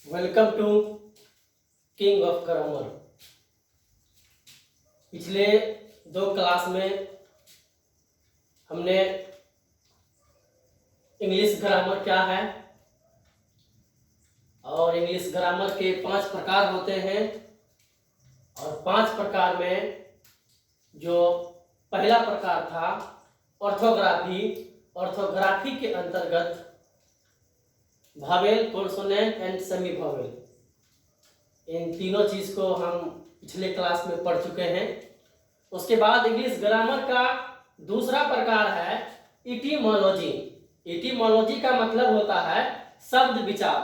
Welcome to king of grammar. पिछले 2 class में हमने इंग्लिश ग्रामर क्या है और इंग्लिश ग्रामर के 5 प्रकार होते हैं और 5 प्रकार में जो पहला प्रकार था ऑर्थोग्राफी। ऑर्थोग्राफी के अंतर्गत vowel, consonant and semi vowel, इन तीनों चीज को हम पिछले क्लास में पढ़ चुके हैं। उसके बाद इंग्लिश ग्रामर का दूसरा प्रकार है इटिमोलॉजी। इटिमोलॉजी का मतलब होता है शब्द विचार।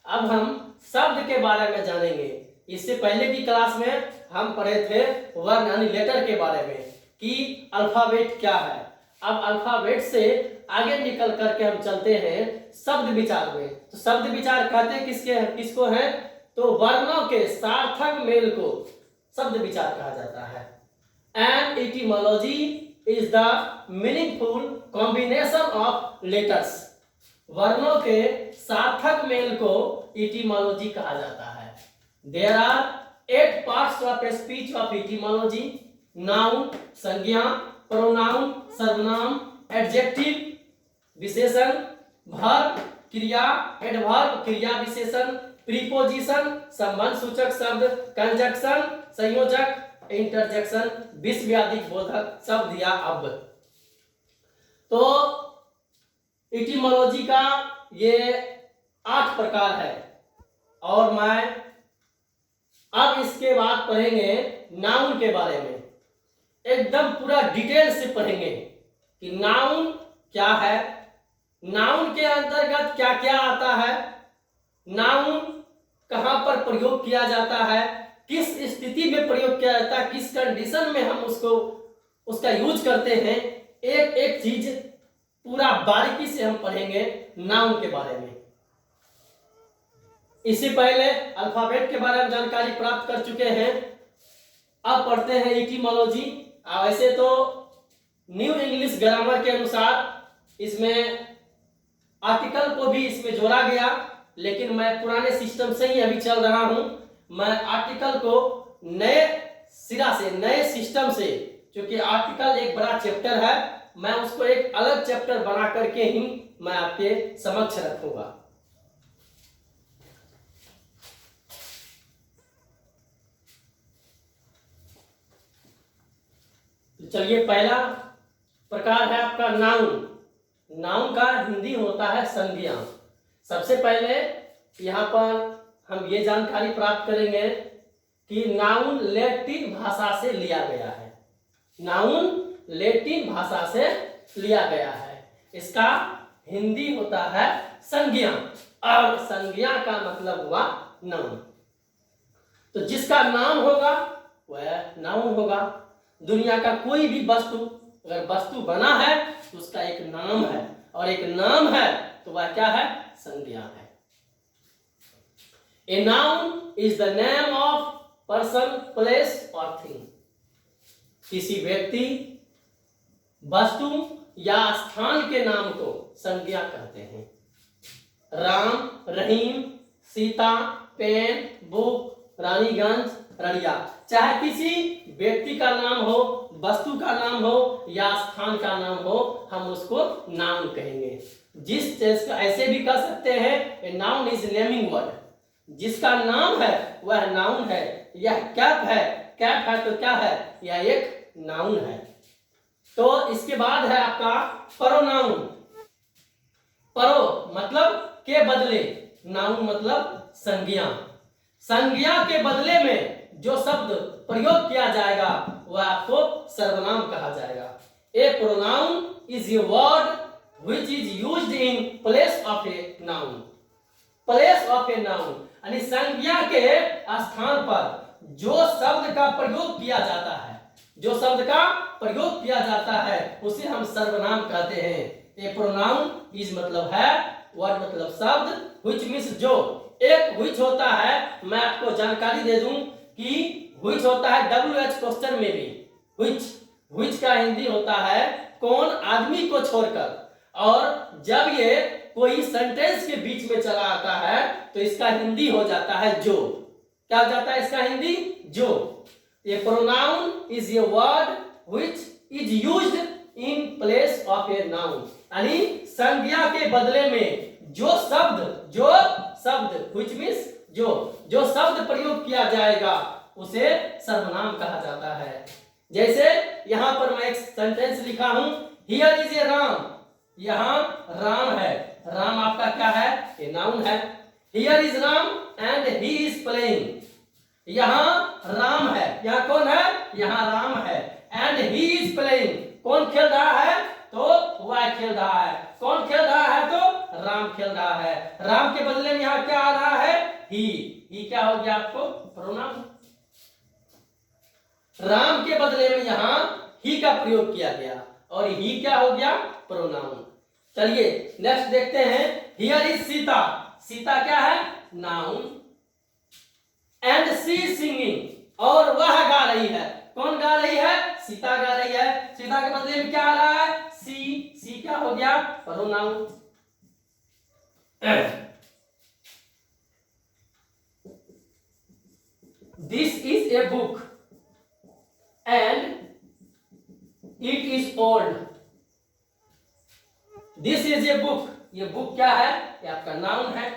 अब हम शब्द के बारे में जानेंगे। इससे पहले की क्लास में हम पढ़े थे वर्ण यानी लेटर के बारे में कि अल्फाबेट क्या है। अब अल्फाबेट से आगे निकल करके हम चलते हैं शब्द विचार में। तो शब्द विचार कहते हैं किसको है? तो वर्णों के सार्थक मेल को शब्द विचार कहा जाता है। And etymology is the meaningful combination of letters. वर्णों के सार्थक मेल को इटिमोलॉजी कहा जाता है। There are 8 parts of speech of etymology: noun संज्ञा, प्रोनाउन सर्वनाम, एडजेक्टिव विशेषण, वर्ब क्रिया, एडवर्ब क्रिया विशेषण, प्रीपोजिशन संबंध सूचक शब्द, कंजक्शन संयोजक, इंटरजेक्शन विश्वव्यापी बोधक शब्द या अब। तो इटिमोलॉजी का ये 8 प्रकार है और मैं अब इसके बाद पढ़ेंगे नाउन के बारे में। एकदम पूरा डिटेल से पढ़ेंगे कि नाउन क्या है, नाउन के अंतर्गत क्या क्या आता है, नाउन कहां पर प्रयोग किया जाता है, किस स्थिति में प्रयोग किया जाता है, किस कंडीशन में हम उसका यूज करते हैं। एक एक चीज पूरा बारीकी से हम पढ़ेंगे नाउन के बारे में। इससे पहले अल्फाबेट के बारे में जानकारी प्राप्त कर चुके हैं। अब पढ़ते हैं इटिमोलॉजी। वैसे तो न्यू इंग्लिश ग्रामर के अनुसार इसमें आर्टिकल को भी इसमें जोड़ा गया, लेकिन मैं पुराने सिस्टम से ही अभी चल रहा हूं। मैं आर्टिकल को नए सिरा से, नए सिस्टम से, क्योंकि आर्टिकल एक बड़ा चैप्टर है, मैं उसको एक अलग चैप्टर बना करके ही मैं आपके समक्ष रखूंगा। तो चलिए, पहला प्रकार है आपका नाउन। नाउन का हिंदी होता है संज्ञा। सबसे पहले यहाँ पर हम ये जानकारी प्राप्त करेंगे कि नाउन लैटिन भाषा से लिया गया है। नाउन लैटिन भाषा से लिया गया है। इसका हिंदी होता है संज्ञा और संज्ञा का मतलब हुआ नाम। तो जिसका नाम होगा वह नाउन होगा। दुनिया का कोई भी वस्तु, अगर वस्तु बना है तो उसका एक नाम है, और एक नाम है तो वह क्या है? संज्ञा है। A noun is the name of person, place और थिंग। किसी व्यक्ति, वस्तु या स्थान के नाम को संज्ञा कहते हैं। राम, रहीम, सीता, पेन, बुक, रानीगंज, रड़िया। चाहे किसी व्यक्ति का नाम हो, वस्तु का नाम हो या स्थान का नाम हो, हम उसको नाउन कहेंगे। जिस चीज का ऐसे भी कह सकते हैं नाउन इज नेमिंग वर्ड। जिसका नाम है वह नाउन है। यह कैप है, कैप है तो क्या है? यह एक नाउन है। तो इसके बाद है आपका प्रोनाउन। प्रो मतलब के बदले, नाउन मतलब संज्ञा। संज्ञा के बदले में जो शब्द प्रयोग किया जाएगा वह आपको सर्वनाम कहा जाएगा। A pronoun is a word which is used in place of a noun. Place of a noun यानी संज्ञा के स्थान पर जो शब्द का प्रयोग किया जाता है, जो शब्द का प्रयोग किया जाता है उसे हम सर्वनाम कहते हैं। ए प्रोनाउन इज मतलब है, वर्ड मतलब शब्द, व्हिच मींस जो। एक व्हिच होता है, मैं आपको जानकारी दे दूं कि व्हिच होता है WH क्वेश्चन में भी। व्हिच का हिंदी होता है कौन, आदमी को छोड़कर। और जब ये कोई सेंटेंस के बीच में चला आता है तो इसका हिंदी हो जाता है जो। क्या हो जाता है इसका हिंदी? जो। A pronoun is a word which is used in place of a noun, यानी संज्ञा के बदले में जो शब्द व्हिच मींस जो शब्द प्रयोग किया जाएगा उसे सर्वनाम कहा जाता है। जैसे यहां पर मैं एक सेंटेंस लिखा हूं, हियर इज ए राम, यहां राम है, राम आपका क्या है? ये नाउन है। Here is Ram and he is playing, यहां राम है, यहां कौन है? यहां राम है। एंड ही इज प्लेइंग, कौन खेल रहा है? तो वह खेल रहा है। कौन खेल रहा है? तो राम खेल रहा है। राम के बदले में यहां क्या आ रहा है? ही क्या हो गया आपको? प्रोनाउन। राम के बदले में यहां ही का प्रयोग किया गया और ही क्या हो गया? प्रोनाउन। चलिए नेक्स्ट देखते हैं, हियर इज सीता, सीता क्या है? नाउन। एंड सी सिंगिंग, और वह गा रही है। कौन गा रही है? सीता गा रही है। सीता के बदले में क्या आ रहा है? सी क्या हो गया? Pronoun. This is a book and it is old, this is a book, ये बुक क्या है? ये आपका नाउन है।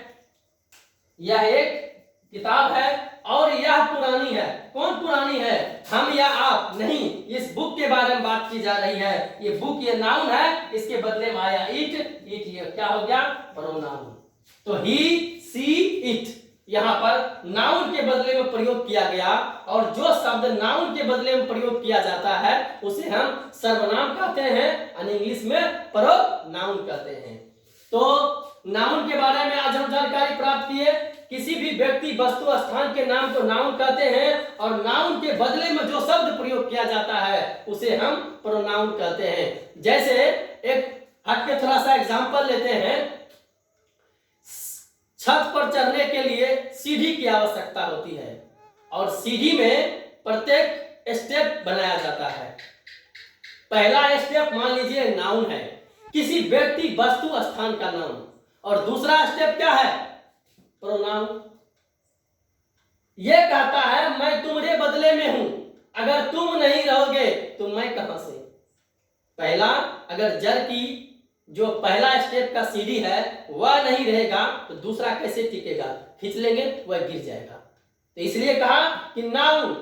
यह एक किताब है और यह पुरानी है। कौन पुरानी है? हम या आप? नहीं, इस बुक के बारे में बात की जा रही है। ये बुक ये नाउन है, इसके बदले में आया इट ये क्या हो गया? प्रोनाउन। तो ही सी इट यहां पर नाउन के बदले में प्रयोग किया गया और जो शब्द नाउन के बदले में प्रयोग किया जाता है उसे हम सर्वनाम कहते हैं और इंग्लिश में प्रोनाउन कहते हैं। तो नाउन के बारे में आज हम जानकारी प्राप्त किए। किसी भी व्यक्ति वस्तु स्थान के नाम को नाउन कहते हैं और नाउन के बदले में जो शब्द प्रयोग किया जाता है उसे हम प्रोनाउन कहते हैं। जैसे एक हट के थोड़ा सा एग्जांपल लेते हैं, छत पर चढ़ने के लिए सीढ़ी की आवश्यकता होती है और सीढ़ी में प्रत्येक स्टेप बनाया जाता है। पहला स्टेप मान लीजिए नाउन है, किसी व्यक्ति वस्तु स्थान का नाम, और दूसरा स्टेप क्या है? प्रोनाउन। यह कहता है मैं तुम्हारे बदले में हूं, अगर तुम नहीं रहोगे तो मैं कहां से? पहला, अगर जड़ की जो पहला स्टेप का सीढ़ी है वह नहीं रहेगा तो दूसरा कैसे टिकेगा? खींच लेंगे वह गिर जाएगा। तो इसलिए कहा कि नाउन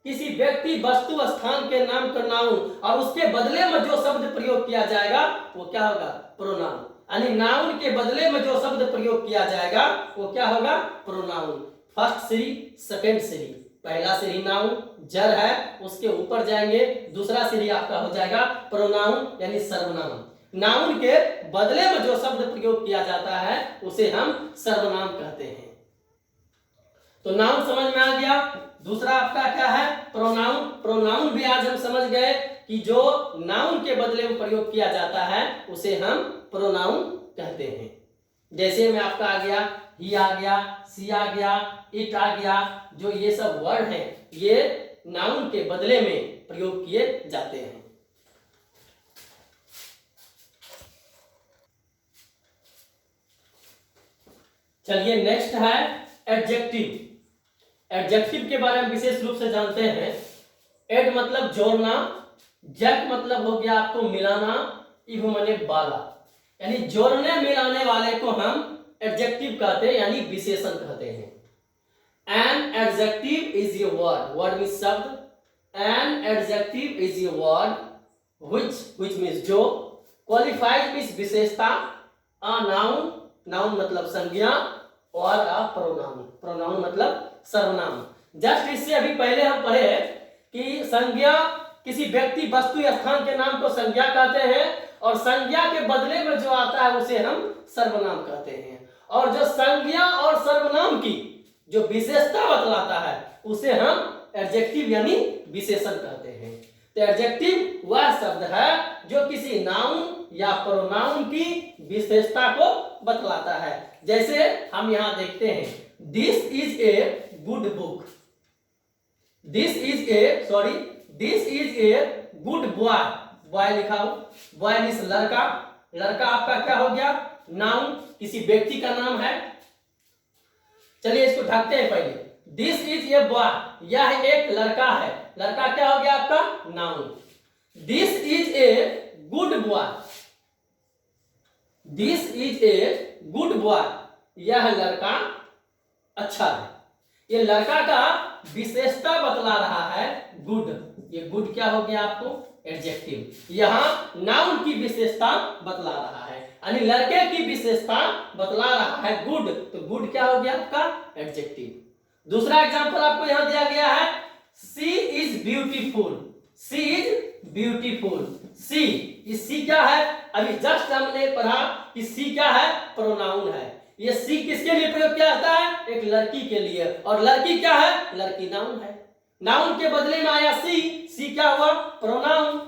किसी व्यक्ति वस्तु स्थान के नाम का नाउन और उसके बदले में जो शब्द प्रयोग किया जाएगा वो क्या होगा? प्रोनाउन। यानी नाउन के बदले में जो शब्द प्रयोग किया जाएगा वो क्या होगा? प्रोनाउन। फर्स्ट सीढ़ी, सेकंड सीढ़ी, पहला सीढ़ी नाउन जड़ है, उसके ऊपर जाएंगे, दूसरा सीढ़ी आपका हो जाएगा प्रोनाउन यानी सर्वनाम। नाउन के बदले में जो शब्द प्रयोग किया जाता है उसे हम सर्वनाम कहते हैं। तो नाउन समझ में आ गया। दूसरा आपका क्या है? प्रोनाउन। प्रोनाउन भी आज हम समझ गए कि जो नाउन के बदले में प्रयोग किया जाता है उसे हम प्रोनाउन कहते हैं। जैसे में आपका आ गया ही आ गया, सी आ गया, इट आ गया, जो ये सब वर्ड हैं ये नाउन के बदले में प्रयोग किए जाते हैं। चलिए नेक्स्ट है एडजेक्टिव। एडजेक्टिव के बारे में विशेष रूप से जानते हैं। एड मतलब जोड़ना, जैक मतलब हो गया आपको मिलाना, इव माने वाला, यानी जोड़ने मिलाने वाले को हम एडजेक्टिव कहते हैं यानी विशेषण कहते हैं। An adjective is a word, word means शब्द। An adjective is a word which means जो, क्वालिफाइड मीन्स विशेषता, अ नाउन, नाउन मतलब संज्ञा, और अ प्रोनाउन, प्रोनाउन मतलब सर्वनाम। जस्ट इससे अभी पहले हम पढ़े कि संज्ञा किसी व्यक्ति वस्तु या स्थान के नाम को संज्ञा कहते हैं और संज्ञा के बदले में जो आता है उसे हम सर्वनाम कहते हैं। और जो संज्ञा और सर्वनाम की जो विशेषता बतलाता है उसे हम एडजेक्टिव यानी विशेषण कहते हैं। तो एडजेक्टिव वह शब्द है जो किसी नाउन या प्रोनाउन की विशेषता को बतलाता है। जैसे हम यहां देखते हैं, this is a good book, this is a good boy, boy लिखा हो, बॉय मीन्स लड़का, लड़का आपका क्या हो गया? नाउन, किसी व्यक्ति का नाम है। चलिए इसको ढकते हैं पहले। दिस इज ए बॉय, यह एक लड़का है। लड़का क्या हो गया आपका? Noun. This is a good boy, this is a good boy, यह लड़का अच्छा है। ये लड़का का विशेषता बतला रहा है गुड। ये गुड क्या हो गया आपको? एडजेक्टिव। यहां नाउन की विशेषता बतला रहा है, यानी लड़के की विशेषता बतला रहा है गुड, तो गुड क्या हो गया आपका? एडजेक्टिव। दूसरा एग्जांपल आपको यहां दिया गया है, she is beautiful, she is beautiful. She, इस सी क्या है? अभी जस्ट हमने पढ़ा कि सी क्या है? प्रोनाउन है। ये सी किसके लिए प्रयोग किया जाता है? एक लड़की के लिए। और लड़की क्या है? लड़की नाउन है। नाउन के बदले में आया सी, सी क्या हुआ? प्रोनाउन।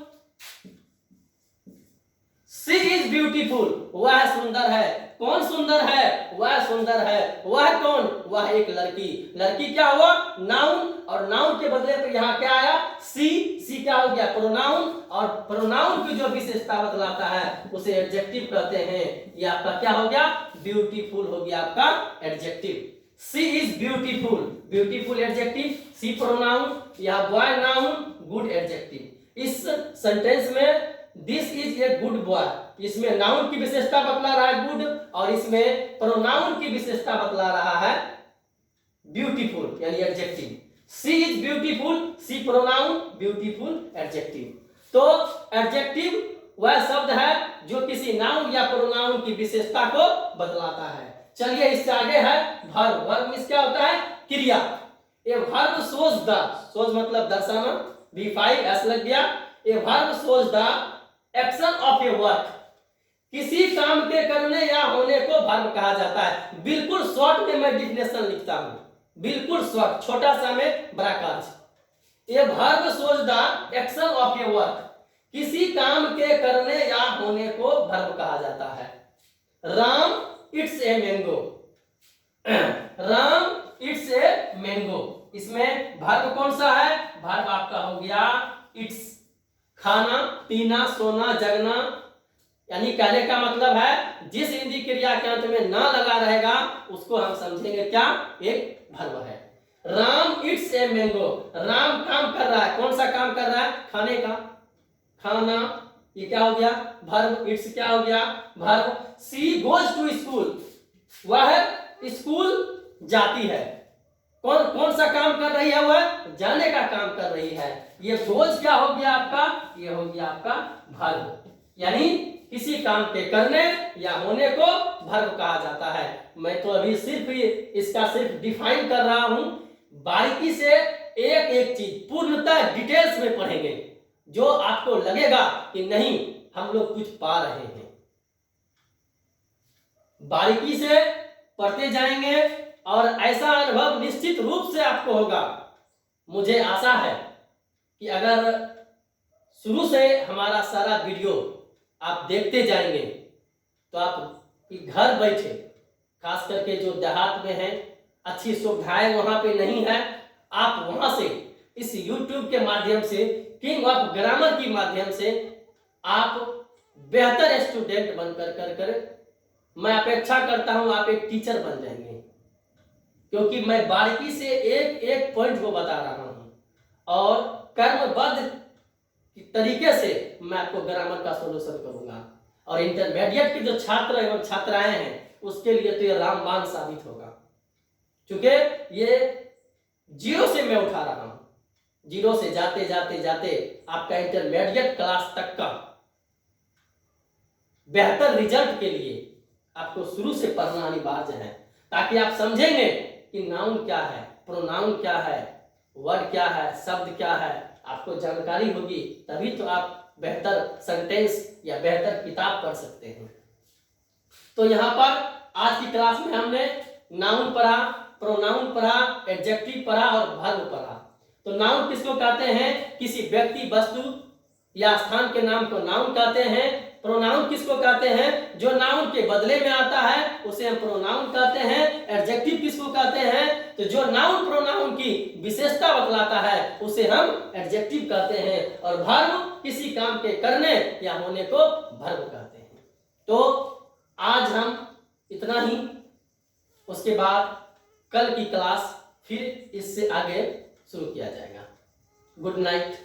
सी इज ब्यूटीफुल, वह सुंदर है। कौन सुंदर है? वह सुंदर है। वह कौन? वह एक लड़की। लड़की क्या हुआ? नाउन। और नाउन के बदले पर यहाँ क्या आया? सी। सी क्या हो गया? प्रोनाउन। और प्रोनाउन की जो विशेषता बतलाता है उसे एडजेक्टिव कहते हैं। ये आपका क्या हो गया? ब्यूटीफुल हो गया आपका adjective. She is beautiful, beautiful adjective, she pronoun, या बॉय नाउन, गुड एडजेक्टिव। इस सेंटेंस में this is a good boy, इसमें नाउन की विशेषता बतला रहा है गुड, और इसमें प्रोनाउन की विशेषता बतला रहा है ब्यूटीफुल यानी adjective. She is beautiful, she pronoun, beautiful adjective. तो एडजेक्टिव वह शब्द है जो किसी नाउन या प्रोनाउन की विशेषता को बतलाता है। चलिए इससे आगे है वर्ब। वर्ब में क्या होता है? क्रिया। A verb shows the, shows मतलब दर्शाना, V5 एस लग गया। A verb shows the action of A work, किसी काम के करने या होने को वर्ब कहा जाता है। बिल्कुल शॉर्ट में मैं डिफिनेशन लिखता हूं, बिल्कुल शॉर्ट, छोटा सा में बड़ा कार्य। A verb shows the action of A work, किसी काम के करने या होने को वर्ब कहा जाता है। Ram it's a mango, Ram it's a mango, इसमें वर्ब कौन सा है? वर्ब आपका हो गया इट्स। खाना, पीना, सोना, जगना, यानी कहने का मतलब है जिस हिंदी क्रिया के अंत में ना लगा रहेगा उसको हम समझेंगे क्या? एक वर्ब है। Ram it's a mango, Ram काम कर रहा है। कौन सा काम कर रहा है? खाने का। खाना, ये क्या हो गया? वर्ब। इट्स क्या हो गया? Verb. She goes to school, वह स्कूल जाती है। कौन कौन सा काम कर रही है? वह जाने का काम कर रही है। ये गोज क्या हो गया आपका? ये हो गया आपका वर्ब, यानी किसी काम के करने या होने को वर्ब कहा जाता है। मैं तो अभी सिर्फ इसका सिर्फ डिफाइन कर रहा हूं, बारीकी से एक एक चीज पूर्णतः डिटेल्स में पढ़ेंगे, जो आपको लगेगा कि नहीं हम लोग कुछ पा रहे हैं। बारीकी से पढ़ते जाएंगे और ऐसा अनुभव निश्चित रूप से आपको होगा। मुझे आशा है कि अगर शुरू से हमारा सारा वीडियो आप देखते जाएंगे तो आप घर बैठे, खास करके जो देहात में हैं, अच्छी सुविधाएं वहां पे नहीं है, आप वहां से इस YouTube के माध्यम से, किंग ऑफ ग्रामर की माध्यम से आप बेहतर स्टूडेंट बनकर कर मैं अपेक्षा करता हूं आप एक टीचर बन जाएंगे, क्योंकि मैं बारीकी से एक एक पॉइंट को बता रहा हूं और कर्मबद्ध तरीके से मैं आपको ग्रामर का सॉल्यूशन करूंगा। और इंटरमीडिएट के जो छात्र एवं छात्राएं हैं उसके लिए तो ये रामबाण साबित होगा, क्योंकि ये जीरो से मैं उठा रहा हूं। जीरो से जाते जाते जाते आपका इंटरमीडिएट क्लास तक का बेहतर रिजल्ट के लिए आपको शुरू से पढ़ना अनिवार्य है, ताकि आप समझेंगे कि नाउन क्या है, प्रोनाउन क्या है, वर्ड क्या है, शब्द क्या है, आपको जानकारी होगी, तभी तो आप बेहतर सेंटेंस या बेहतर किताब पढ़ सकते हैं। तो यहाँ पर आज की क्लास में हमने नाउन पढ़ा, प्रोनाउन पढ़ा, एडजेक्टिव पढ़ा और वर्ब पढ़ा। तो नाउन किसको कहते हैं? किसी व्यक्ति, वस्तु या स्थान के नाम को नाउन कहते हैं। प्रोनाउन किसको कहते हैं? जो नाउन के बदले में आता है उसे हम प्रोनाउन कहते हैं। एडजेक्टिव किसको कहते हैं? तो जो नाउन प्रोनाउन की विशेषता बतलाता है उसे हम एडजेक्टिव कहते हैं। और वर्ब किसी काम के करने या होने को वर्ब कहते हैं। तो आज हम इतना ही। उसके बाद कल की क्लास फिर इससे आगे शुरू किया जाएगा। Good night.